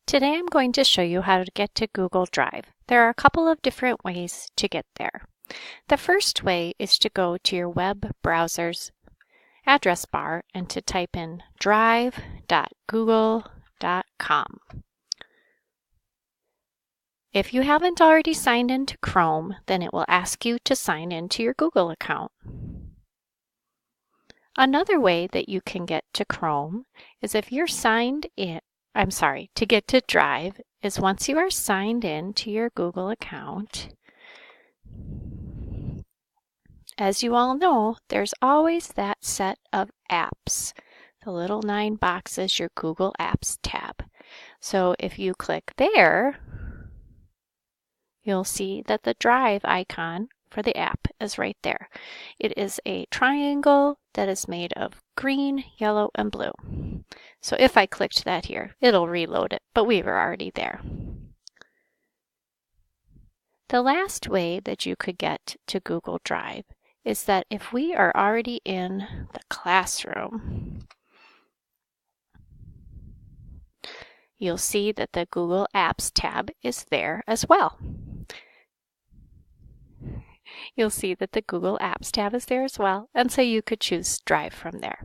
Today I'm going to show you how to get to Google Drive. There are a couple of different ways to get there. The first way is to go to your web browser's address bar and to type in drive.google.com. If you haven't already signed into Chrome, then it will ask you to sign into your Google account. Another way that you can get to Chrome is if you're signed in, to get to Drive is once you are signed in to your Google account. As you all know, there's always that set of apps, the little 9 boxes, your Google Apps tab. So if you click there, you'll see that the Drive icon for the app is right there. It is a triangle that is made of green, yellow, and blue. So if I clicked that here, it'll reload it, but we were already there. The last way that you could get to Google Drive is that if we are already in the classroom, you'll see that the Google Apps tab is there as well. You'll see that the Google Apps tab is there as well, and so you could choose Drive from there.